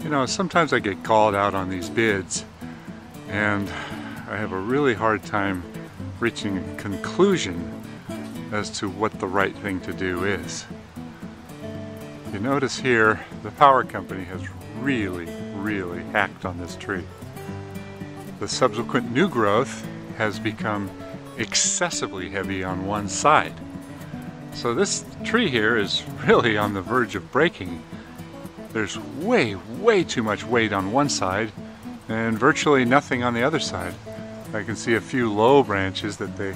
You know, sometimes I get called out on these bids and I have a really hard time reaching a conclusion as to what the right thing to do is. You notice here the power company has really hacked on this tree. The subsequent new growth has become excessively heavy on one side. So this tree here is really on the verge of breaking. There's way too much weight on one side and virtually nothing on the other side. I can see a few low branches that they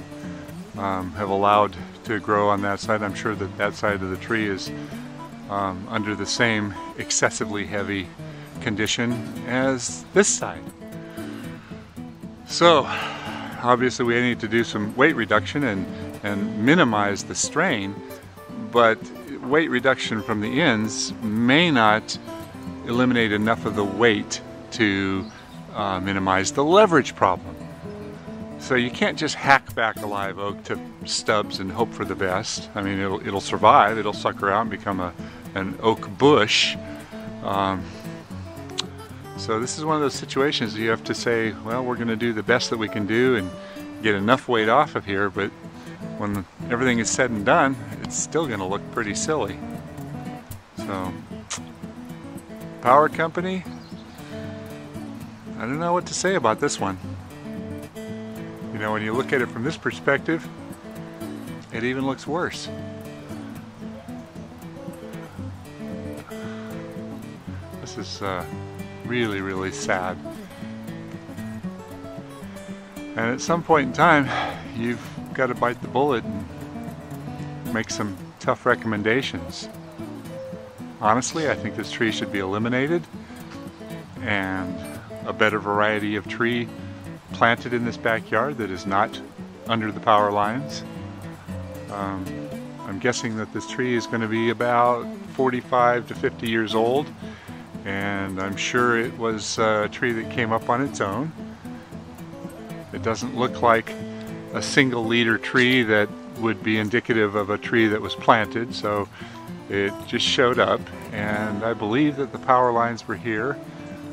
have allowed to grow on that side. I'm sure that that side of the tree is under the same excessively heavy condition as this side. So obviously we need to do some weight reduction and minimize the strain, but weight reduction from the ends may not eliminate enough of the weight to minimize the leverage problem. So you can't just hack back a live oak to stubs and hope for the best. I mean, it'll survive, it'll sucker out and become an oak bush. So this is one of those situations you have to say, well, we're going to do the best that we can do and get enough weight off of here, but when everything is said and done, it's still going to look pretty silly. So, power company, I don't know what to say about this one. You know, when you look at it from this perspective, it even looks worse. This is really sad. And at some point in time, you've got to bite the bullet and make some tough recommendations. Honestly, I think this tree should be eliminated and a better variety of tree planted in this backyard that is not under the power lines. I'm guessing that this tree is going to be about 45 to 50 years old, and I'm sure it was a tree that came up on its own. It doesn't look like a single leader tree that would be indicative of a tree that was planted, so it just showed up, and I believe that the power lines were here.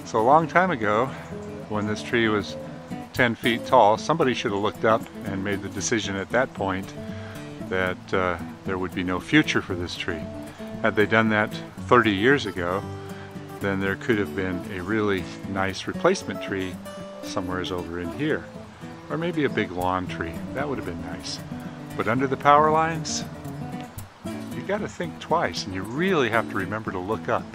So a long time ago, when this tree was 10 feet tall, somebody should have looked up and made the decision at that point that there would be no future for this tree. Had they done that 30 years ago, then there could have been a really nice replacement tree somewhere over in here. Or maybe a big lawn tree. That would have been nice. But under the power lines, you got to think twice, and you really have to remember to look up.